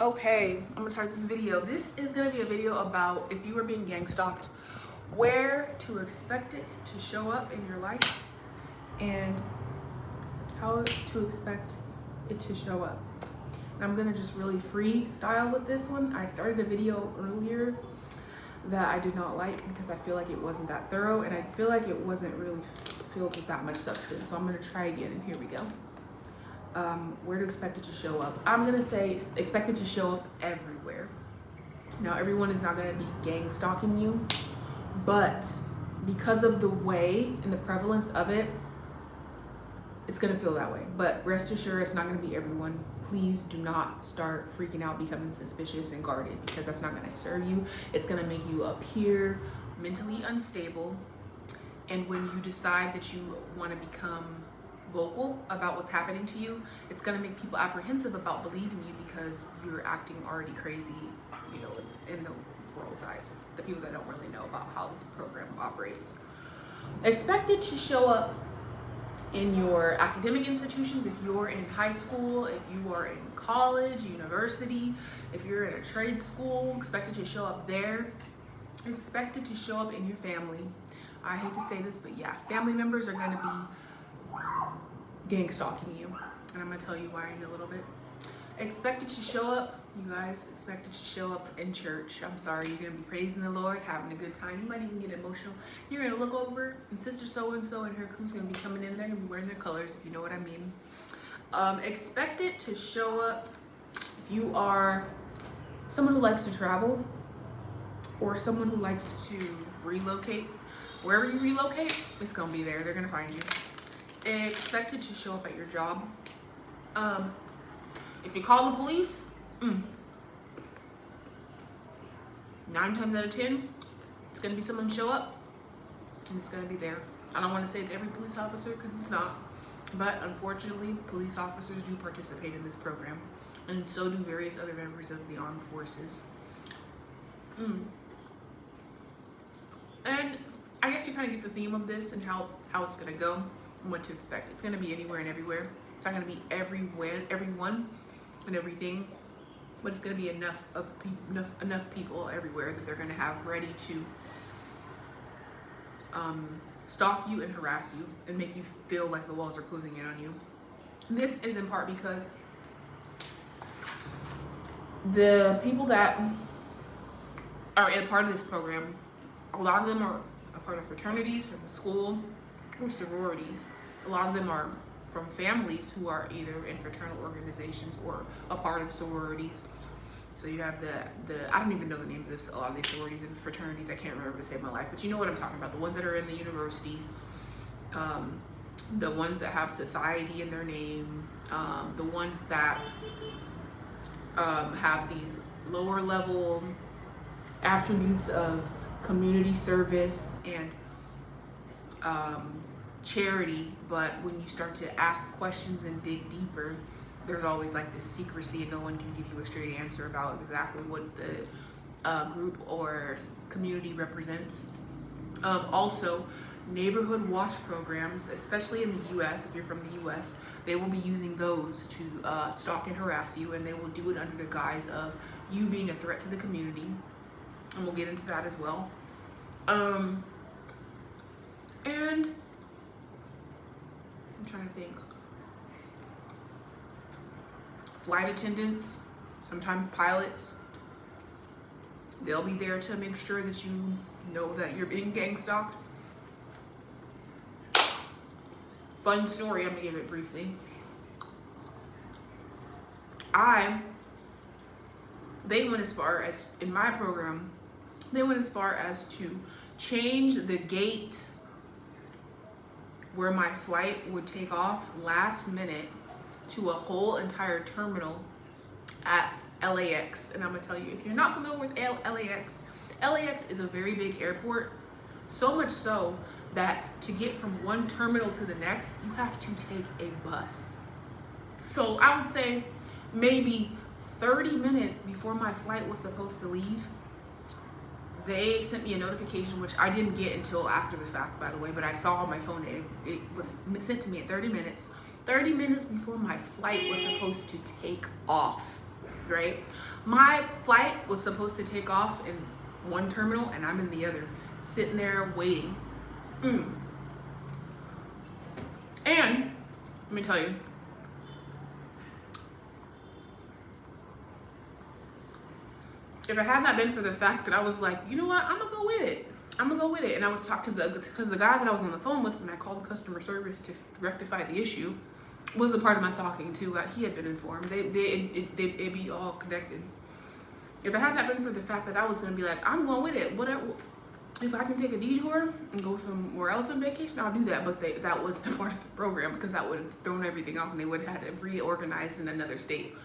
Okay, I'm gonna start this video. This is gonna be a video about if you were being gang stalked, where to expect it to show up in your life, and how to expect it to show up. And I'm gonna just really freestyle with this one. I started a video earlier that I did not like because I feel like it wasn't that thorough and I feel like it wasn't really filled with that much substance. So I'm gonna try again, and here we go. Where to expect it to show up. I'm gonna say expect it to show up everywhere. Now, everyone is not gonna be gang stalking you, but because of the way and the prevalence of it, it's gonna feel that way. But rest assured, it's not gonna be everyone. Please do not start freaking out, becoming suspicious and guarded, because that's not gonna serve you. It's gonna make you appear mentally unstable. And when you decide that you wanna become vocal about what's happening to you, it's going to make people apprehensive about believing you because you're acting already crazy, you know, in the world's eyes, with the people that don't really know about how this program operates. Expect it to show up in your academic institutions. If you're in high school, if you are in college, university, if you're in a trade school, expect it to show up there. Expect it to show up in your family. I hate to say this, but yeah, family members are going to be gang stalking you, and I'm gonna tell you why in a little bit. Expect it to show up, you guys. Expect it to show up in church. I'm sorry, you're gonna be praising the Lord, having a good time. You might even get emotional. You're gonna look over, and Sister So and So and her crew's gonna be coming in. They're gonna be wearing their colors, if you know what I mean. Expect it to show up if you are someone who likes to travel or someone who likes to relocate. Wherever you relocate, it's gonna be there. They're gonna find you. Expect it to show up at your job. If you call the police, 9 times out of 10, it's gonna be someone show up and it's gonna be there. I don't wanna say it's every police officer because it's not, but unfortunately, police officers do participate in this program, and so do various other members of the armed forces. And I guess you kind of get the theme of this and how it's gonna go and what to expect. It's gonna be anywhere and everywhere. It's not gonna be everywhere, everyone, and everything, but it's gonna be enough people everywhere that they're gonna have ready to stalk you and harass you and make you feel like the walls are closing in on you. And this is in part because the people that are a part of this program, a lot of them are a part of fraternities from school or sororities. A lot of them are from families who are either in fraternal organizations or a part of sororities. So you have the I don't even know the names of a lot of these sororities and fraternities. I can't remember to save my life, but you know what I'm talking about. The ones that are in the universities, the ones that have society in their name, the ones that have these lower level attributes of community service and charity, but when you start to ask questions and dig deeper, there's always like this secrecy and no one can give you a straight answer about exactly what the group or community represents. Also, neighborhood watch programs, especially in the US, if you're from the US, they will be using those to stalk and harass you, and they will do it under the guise of you being a threat to the community, and we'll get into that as well. And I'm trying to think. Flight attendants, sometimes pilots, they'll be there to make sure that you know that you're being gang stalked. Fun story, I'm gonna give it briefly. They went as far as, in my program, they went as far as to change the gate where my flight would take off last minute to a whole entire terminal at LAX. And I'm gonna tell you, if you're not familiar with LAX, LAX is a very big airport, so much so that to get from one terminal to the next, you have to take a bus. So I would say maybe 30 minutes before my flight was supposed to leave, they sent me a notification, which I didn't get until after the fact, by the way, but I saw on my phone it was sent to me at 30 minutes before my flight was supposed to take off. right? My flight was supposed to take off in one terminal and I'm in the other, sitting there waiting. And let me tell you, if it had not been for the fact that I was like, you know what, I'm gonna go with it. And I was talking because the guy that I was on the phone with when I called customer service to rectify the issue was a part of my stalking too. He had been informed. It'd be all connected. If it had not been for the fact that I was gonna be like, I'm going with it. Whatever. If I can take a detour and go somewhere else on vacation, I'll do that. But that wasn't part of the program because that would have thrown everything off and they would have had to reorganize in another state.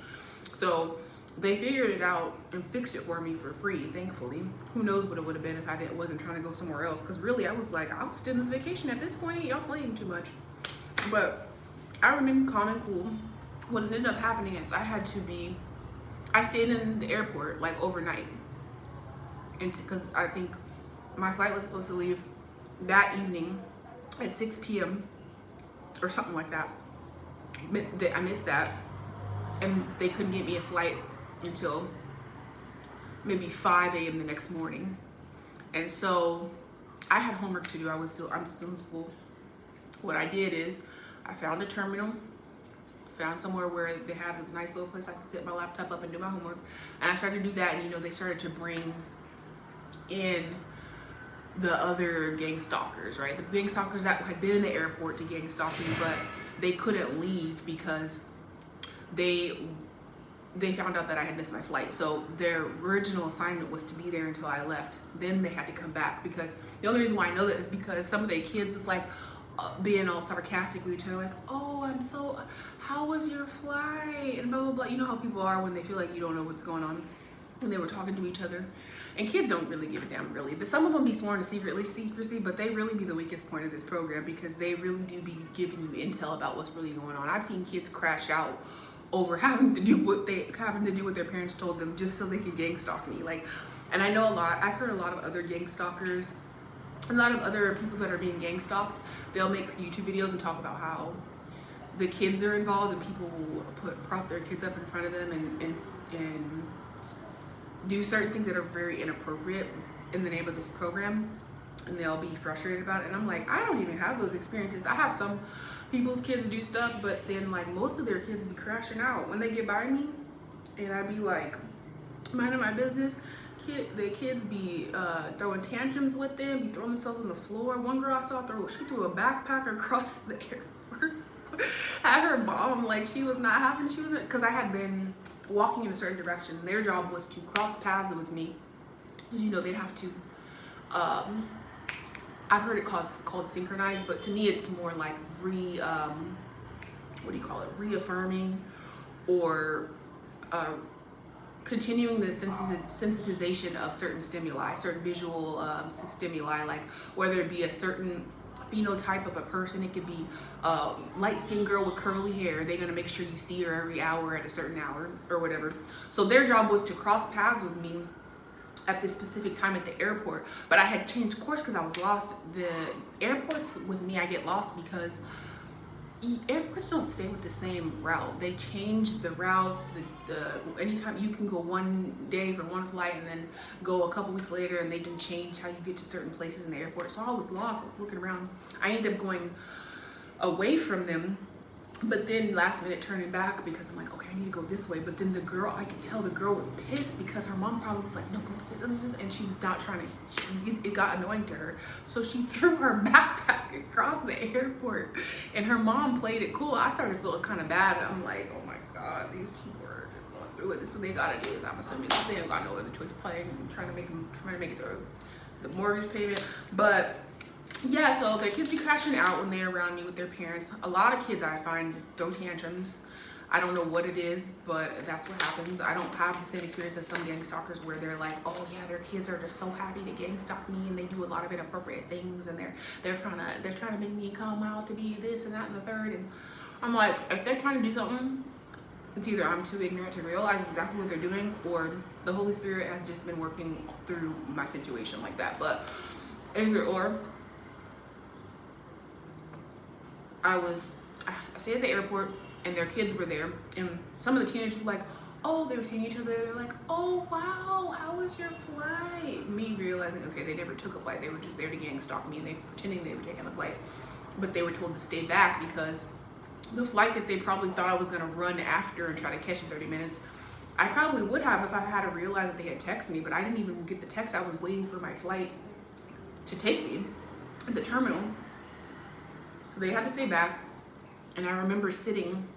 So they figured it out and fixed it for me for free, thankfully. Who knows what it would have been if I wasn't trying to go somewhere else. Because really, I was like, I'll extend this vacation at this point. Y'all playing too much. But I remained calm and cool. What ended up happening is I stayed in the airport like overnight. And because I think my flight was supposed to leave that evening at 6 p.m. or something like that. I missed that. And they couldn't get me a flight until maybe 5 a.m. the next morning. And so I had homework to do. I'm still in school. What I did is I found a terminal, found somewhere where they had a nice little place I could set my laptop up and do my homework. And I started to do that, and you know, they started to bring in the other gang stalkers, right? The gang stalkers that had been in the airport to gang stalk me, but they couldn't leave because they found out that I had missed my flight. So their original assignment was to be there until I left. Then they had to come back, because the only reason why I know that is because some of the kids was like being all sarcastic with each other, like, oh, how was your flight? And blah, blah, blah. You know how people are when they feel like you don't know what's going on. And they were talking to each other. And kids don't really give a damn, really. Some of them be sworn to secrecy, but they really be the weakest point of this program, because they really do be giving you intel about what's really going on. I've seen kids crash out over having to do what their parents told them just so they could gang stalk me. Like, and I know I've heard a lot of other gang stalkers, a lot of other people that are being gang stalked, they'll make YouTube videos and talk about how the kids are involved, and people will prop their kids up in front of them and do certain things that are very inappropriate in the name of this program, and they'll be frustrated about it. And I'm like, I don't even have those experiences. I have some people's kids do stuff, but then like most of their kids be crashing out when they get by me, and I be like minding my business. The kids be throwing tantrums with them, be throwing themselves on the floor. One girl I saw she threw a backpack across the airport at her mom, like she was not having, because I had been walking in a certain direction. Their job was to cross paths with me, because you know they have to I've heard it called synchronized, but to me it's more like reaffirming or continuing the sensitization of certain stimuli, certain visual stimuli, like whether it be a certain phenotype of a person. It could be a light-skinned girl with curly hair. They're gonna make sure you see her every hour at a certain hour or whatever. So their job was to cross paths with me at this specific time at the airport, but I had changed course because I was lost. The airports with me, I get lost because airports don't stay with the same route. They change the routes. Anytime you can go one day for one flight and then go a couple weeks later, and they didn't change how you get to certain places in the airport. So I was lost, looking around. I ended up going away from them, but then last minute turning back because I'm like, okay, I need to go this way. But then the girl, I could tell the girl was pissed because her mom probably was like, no, go this way, and she was not trying to, it got annoying to her. So she threw her backpack across the airport, and her mom played it cool. I started feeling kind of bad. I'm like, oh my God, these people are just going through it. This is what they gotta do, is I'm assuming they don't got no other choice to play, and trying to make it through the mortgage payment. But yeah, so their kids be crashing out when they're around me with their parents. A lot of kids I find throw tantrums. I don't know what it is, but that's what happens. I don't have the same experience as some gang stalkers where they're like, oh yeah, their kids are just so happy to gang stalk me, and they do a lot of inappropriate things, and they're trying to make me come out to be this and that and the third. And I'm like, if they're trying to do something, it's either I'm too ignorant to realize exactly what they're doing, or the Holy Spirit has just been working through my situation like that. But either or. I stayed at the airport, and their kids were there, and some of the teenagers were like, oh, they were seeing each other. They're like, oh, wow, how was your flight? Me realizing, okay, they never took a flight. They were just there to gang stalk me, and they pretending they were taking a flight. But they were told to stay back because the flight that they probably thought I was gonna run after and try to catch in 30 minutes, I probably would have if I had to realize that they had texted me, but I didn't even get the text. I was waiting for my flight to take me at the terminal. So they had to stay back. And I remember sitting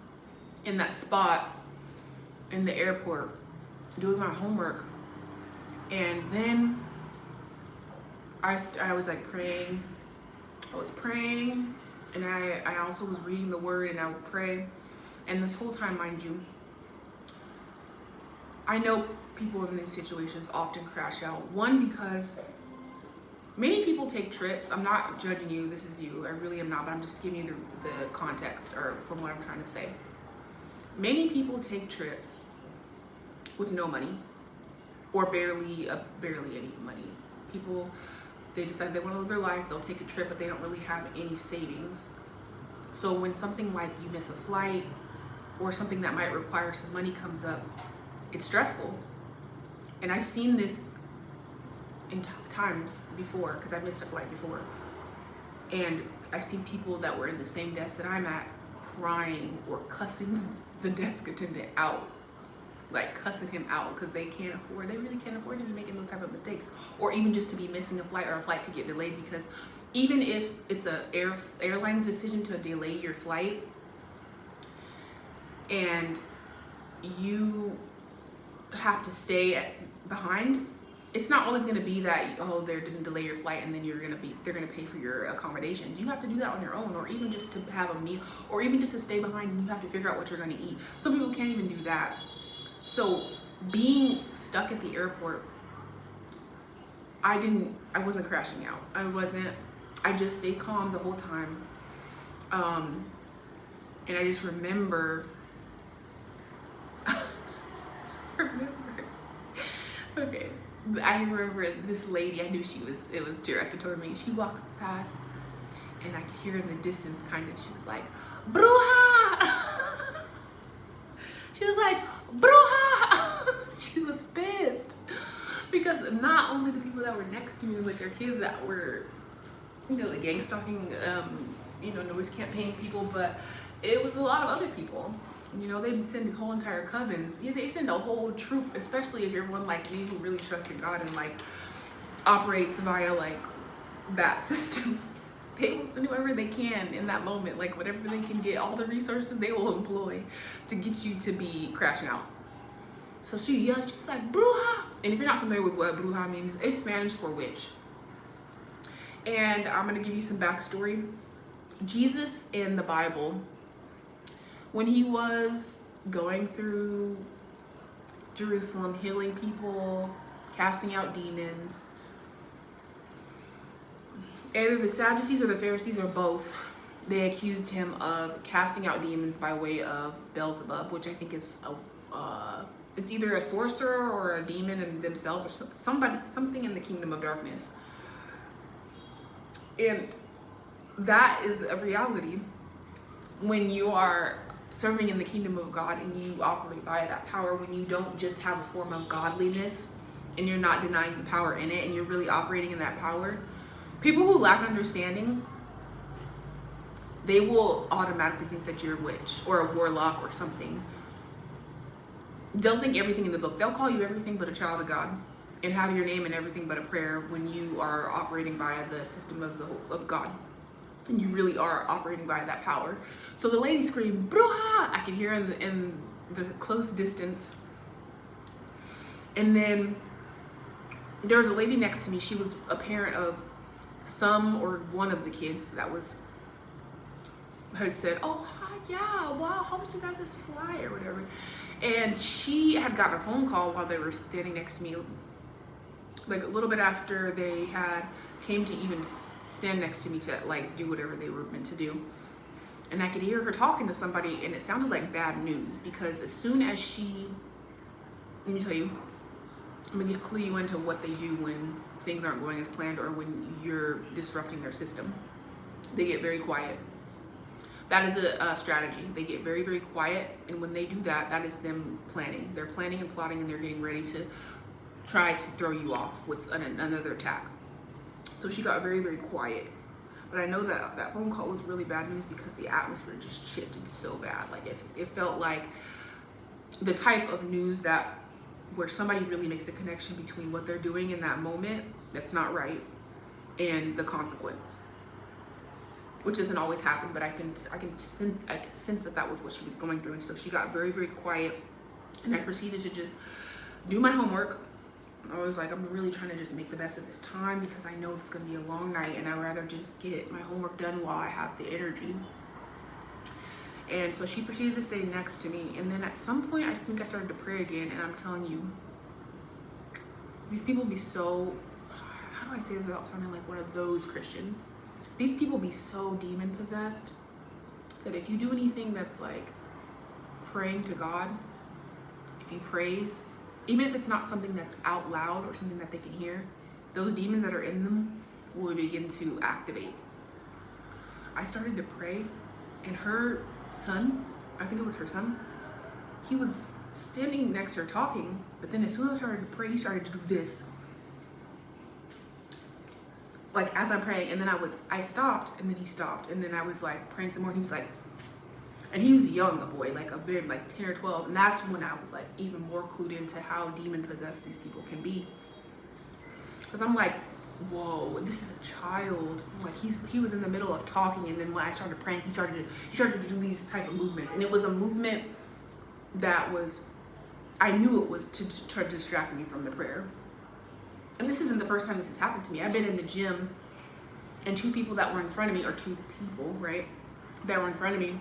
in that spot in the airport doing my homework. And then I was like praying. I was praying, and I also was reading the word, and I would pray. And this whole time, mind you, I know people in these situations often crash out. One, because many people take trips. I'm not judging you, this is you, I really am not, but I'm just giving you the context or from what I'm trying to say. Many people take trips with no money or barely any money. People, they decide they want to live their life, they'll take a trip, but they don't really have any savings. So when something like you miss a flight or something that might require some money comes up, it's stressful. And I've seen this in times before, because I've missed a flight before. And I've seen people that were in the same desk that I'm at crying or cussing the desk attendant out. Like cussing him out because they really can't afford to be making those type of mistakes, or even just to be missing a flight or a flight to get delayed. Because even if it's a airline's decision to delay your flight and you have to stay behind, it's not always going to be that, oh, they didn't delay your flight and then they're going to pay for your accommodations. You have to do that on your own, or even just to have a meal, or even just to stay behind and you have to figure out what you're going to eat. Some people can't even do that. So being stuck at the airport, I wasn't crashing out. I just stayed calm the whole time. And I just remember, okay, I remember this lady, I knew it was directed toward me. She walked past and I could hear in the distance she was like, Bruja! She was like, Bruja! She was pissed. Because not only the people that were next to me, like their kids that were, the gang stalking, noise campaign people, but it was a lot of other people. They send whole entire covens. Yeah, they send a whole troop, especially if you're one like me who really trusts in God and operates via that system. They will send whoever they can in that moment, whatever they can get, all the resources they will employ to get you to be crashing out. So she yells, she's like, Bruja! And if you're not familiar with what Bruja means, it's Spanish for witch. And I'm gonna give you some backstory. Jesus in the Bible, when he was going through Jerusalem, healing people, casting out demons, either the Sadducees or the Pharisees or both, they accused him of casting out demons by way of Beelzebub, which I think is it's either a sorcerer or a demon in themselves, or something in the kingdom of darkness. And that is a reality when you are serving in the kingdom of God and you operate by that power, when you don't just have a form of godliness and you're not denying the power in it and you're really operating in that power. People who lack understanding, they will automatically think that you're a witch or a warlock or something. They'll think everything in the book. They'll call you everything but a child of God and have your name in everything but a prayer when you are operating via the system of God. And you really are operating by that power. So the lady screamed, Bruja! I could hear in the close distance. And then there was a lady next to me. She was a parent of some or one of the kids that had said, oh, hi, yeah, wow, how much you got this fly or whatever. And she had gotten a phone call while they were standing next to me, a little bit after they came to even stand next to me to do whatever they were meant to do. And I could hear her talking to somebody, and it sounded like bad news, because as soon as let me tell you, I'm gonna clue you into what they do when things aren't going as planned or when you're disrupting their system. They get very quiet. That is a strategy. They get very, very quiet, and when they do that, that is them planning. They're planning and plotting, and they're getting ready to try to throw you off with another attack. So she got very, very quiet. But I know that that phone call was really bad news because the atmosphere just shifted so bad. Like it felt like the type of news that where somebody really makes a connection between what they're doing in that moment that's not right and the consequence, which doesn't always happen, but I could sense that that was what she was going through. And so she got very, very quiet, and I proceeded to just do my homework. I was like, I'm really trying to just make the best of this time because I know it's going to be a long night, and I'd rather just get my homework done while I have the energy. And so she proceeded to stay next to me, and then at some point I think I started to pray again. And I'm telling you, these people be so, how do I say this without sounding like one of those Christians? These people be so demon possessed that if you do anything that's like praying to God, if he prays, even if it's not something that's out loud or something that they can hear, those demons that are in them will begin to activate. I started to pray, and her son, I think it was her son, he was standing next to her talking, but then as soon as I started to pray, he started to do this. Like as I'm praying, and then I stopped, and then he stopped, and then I was like praying some more, and he was like, and he was young, a boy, like a very, like 10 or 12, and that's when I was like even more clued into how demon possessed these people can be. Because I'm like, whoa, this is a child. Like he was in the middle of talking, and then when I started praying, he started to do these type of movements, and it was a movement that was, I knew it was to try to distract me from the prayer. And this isn't the first time this has happened to me. I've been in the gym, and two people, right, that were in front of me,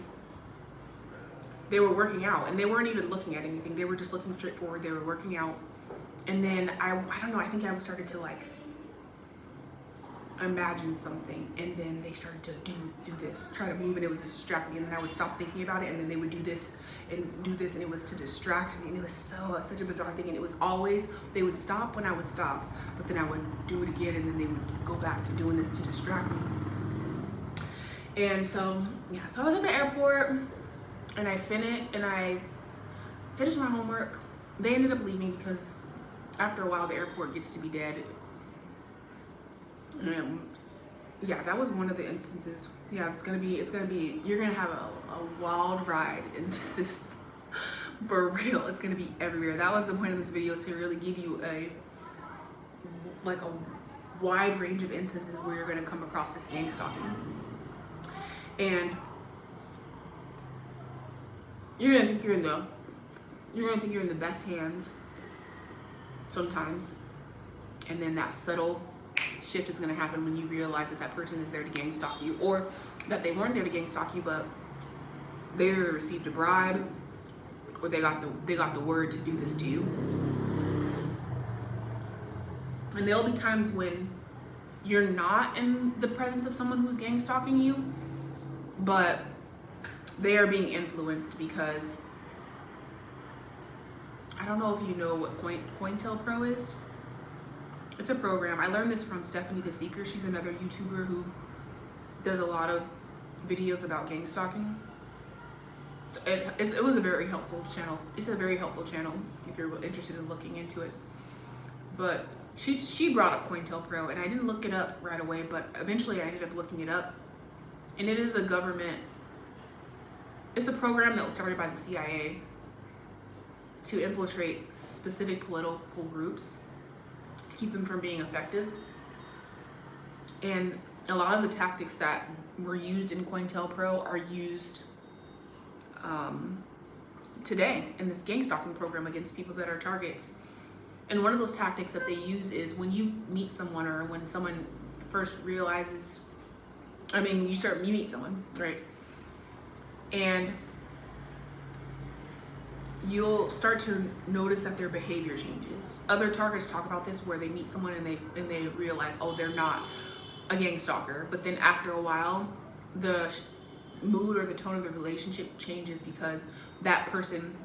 they were working out, and they weren't even looking at anything. They were just looking straight forward. They were working out. And then I don't know, I think I started to like imagine something, and then they started to do this, try to move, and it was to distract me, and then I would stop thinking about it, and then they would do this, and it was to distract me, and it was such a bizarre thing. And it was always, they would stop when I would stop, but then I would do it again, and then they would go back to doing this to distract me. And so yeah, so I was at the airport, and I finished my homework. They ended up leaving because after a while the airport gets to be dead. Yeah, that was one of the instances. Yeah, it's gonna be, you're gonna have a wild ride in the system. For real, it's gonna be everywhere. That was the point of this video, is to really give you a wide range of instances where you're gonna come across this gang stalking. And you're gonna think you're in the best hands sometimes, and then that subtle shift is going to happen when you realize that that person is there to gang stalk you, or that they weren't there to gang stalk you, but they either received a bribe or they got the word to do this to you. And there'll be times when you're not in the presence of someone who's gang stalking you, but they are being influenced because, I don't know if you know what COINTELPRO is. It's a program. I learned this from Stephanie the Seeker. She's another YouTuber who does a lot of videos about gang stalking. It was a very helpful channel. It's a very helpful channel if you're interested in looking into it. But she brought up COINTELPRO, and I didn't look it up right away, but eventually I ended up looking it up. And it is a government, it's a program that was started by the CIA to infiltrate specific political groups to keep them from being effective. And a lot of the tactics that were used in COINTELPRO are used today in this gang stalking program against people that are targets. And one of those tactics that they use is when you meet someone, or when someone first realizes, you meet someone, right? And you'll start to notice that their behavior changes. Other targets talk about this, where they meet someone and they realize, oh, they're not a gang stalker. But then after a while, the mood or the tone of the relationship changes because that person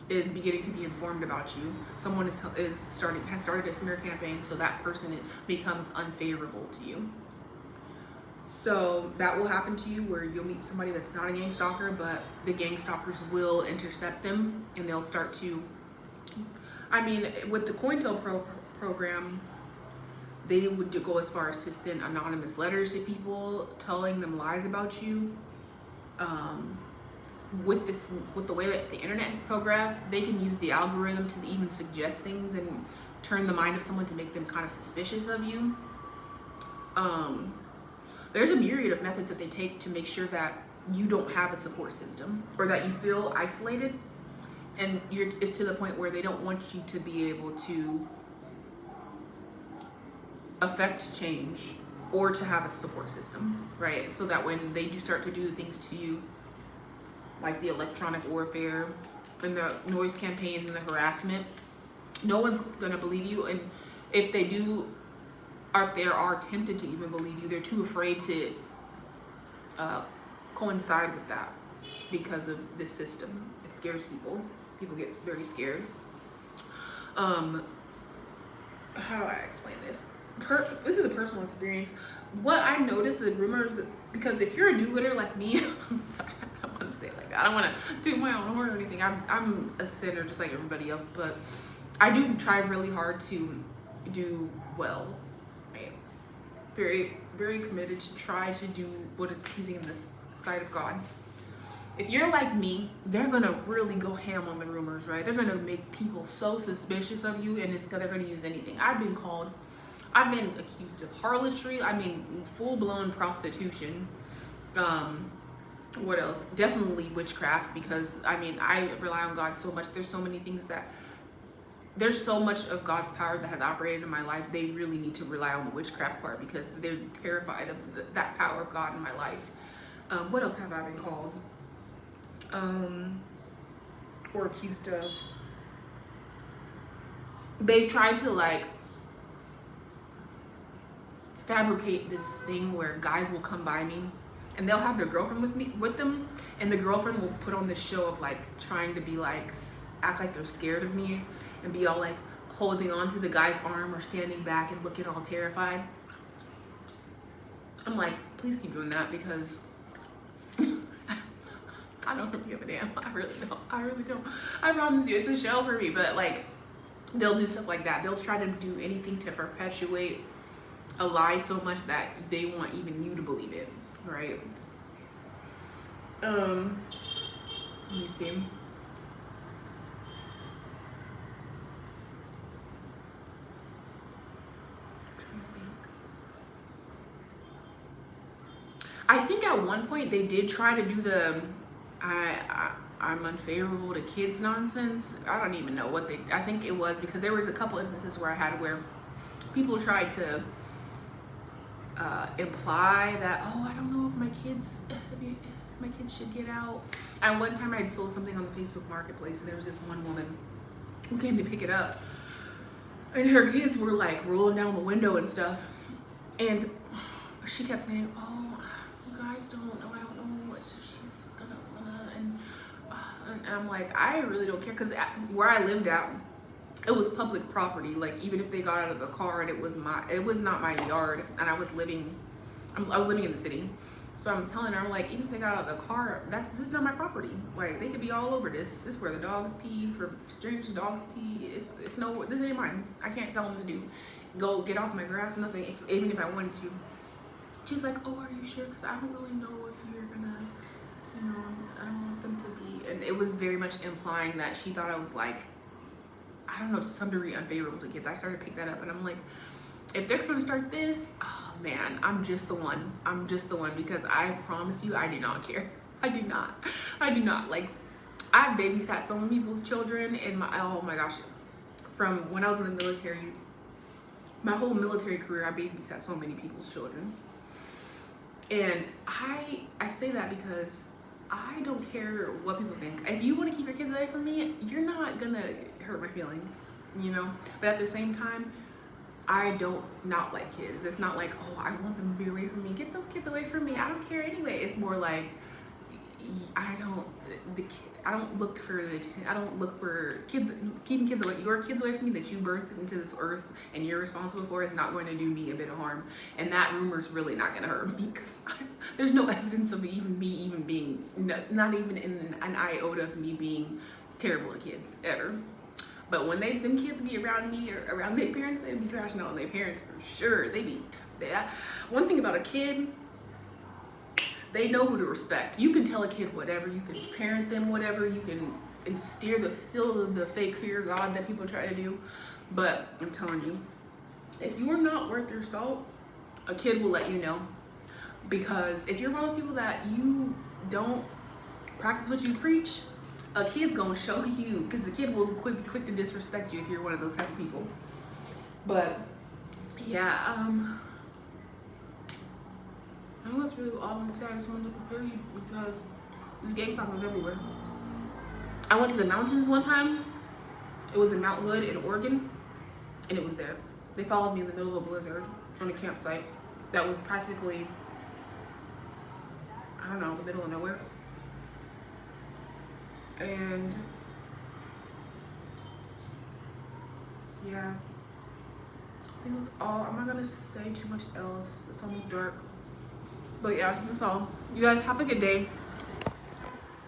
is beginning to be informed about you. Someone has started a smear campaign, so that person becomes unfavorable to you. So that will happen to you, where you'll meet somebody that's not a gang stalker, but the gang stalkers will intercept them, and they'll start to, I mean, with the program, they would go as far as to send anonymous letters to people telling them lies about you. With the way that the internet has progressed, they can use the algorithm to even suggest things and turn the mind of someone to make them kind of suspicious of you. There's a myriad of methods that they take to make sure that you don't have a support system, or that you feel isolated, and it's to the point where they don't want you to be able to affect change or to have a support system, right? So that when they do start to do things to you, like the electronic warfare and the noise campaigns and the harassment, no one's gonna believe you. And if they do, or if they are tempted to even believe you, they're too afraid to coincide with that because of this system. It scares people. People get very scared. How do I explain this? This is a personal experience. What I noticed, the rumors, because if you're a do-gooder like me, I'm sorry, I don't want to say it like that. I don't want to do my own horn or anything. I'm a sinner just like everybody else, but I do try really hard to do well. Right? Very, very committed to try to do what is pleasing in the sight of God. If you're like me, they're gonna really go ham on the rumors, right? They're gonna make people so suspicious of you, and they're gonna use anything. I've been accused of harlotry. I mean, full-blown prostitution. What else? Definitely witchcraft, because I mean, I rely on God so much. There's so many things there's so much of God's power that has operated in my life. They really need to rely on the witchcraft part, because they're terrified of that power of God in my life. What else have I been called? Or accused of? They've tried to like fabricate this thing where guys will come by me and they'll have their girlfriend with them, and the girlfriend will put on this show of like trying to be like, act like they're scared of me and be all like holding on to the guy's arm or standing back and looking all terrified. I'm like, please keep doing that, because I don't give a damn. I really don't. I promise you, it's a show for me. But like, they'll do stuff like that. They'll try to do anything to perpetuate a lie so much that they want even you to believe it, right? Let me see. I think at one point they did try to do the I'm unfavorable to kids nonsense. I don't even know what I think it was, because there was a couple instances where people tried to imply that, oh, I don't know if my kids should get out. And one time I had sold something on the Facebook Marketplace, and there was this one woman who came to pick it up, and her kids were like rolling down the window and stuff, and she kept saying, oh, you guys don't know, I don't know what she's gonna and I'm like, I really don't care, because where I lived at, it was public property. Like, even if they got out of the car and it was not my yard, and I was living in the city. So I'm telling her, I'm like, even if they got out of the car, this is not my property. Like, they could be all over this. This is where the dogs pee, for strangers dogs pee. This ain't mine. I can't tell them to go get off my grass or nothing, even if I wanted to. She's like, oh, are you sure? Because I don't really know if you're gonna, I don't want them to be. And it was very much implying that she thought I was like, I don't know, to some degree unfavorable to kids. I started to pick that up, and I'm like, if they're gonna start this, oh man, I'm just the one. Because I promise you, I do not care. I do not. Like, I babysat so many people's children in oh my gosh, from when I was in the military, my whole military career, I babysat so many people's children. And I say that because I don't care what people think. If you want to keep your kids away from me, you're not gonna hurt my feelings, But at the same time, I don't not like kids. It's not like, oh, I want them to be away from me. Get those kids away from me. I don't care anyway. It's more like, I don't look for kids. Keeping kids away, your kids away from me that you birthed into this earth and you're responsible for is not going to do me a bit of harm. And that rumor is really not going to hurt me because there's no evidence of me even being, not even in an iota of me being terrible to kids ever. But when them kids be around me or around their parents, they be crashing out on their parents for sure. One thing about a kid, they know who to respect. You can tell a kid whatever, you can parent them whatever, you can instill the fake fear of God that people try to do. But I'm telling you, if you are not worth your salt, a kid will let you know. Because if you're one of the people that you don't practice what you preach, a kid's gonna show you, because the kid will be quick to disrespect you if you're one of those type of people. But yeah, I think that's really all I'm gonna say. I just wanted to prepare you because there's gang-stalking everywhere. I went to the mountains one time. It was in Mount Hood in Oregon, and it was there. They followed me in the middle of a blizzard on a campsite that was practically, I don't know, the middle of nowhere. And yeah, I think that's all. I'm not gonna say too much else. It's almost dark. But yeah, that's all. You guys have a good day.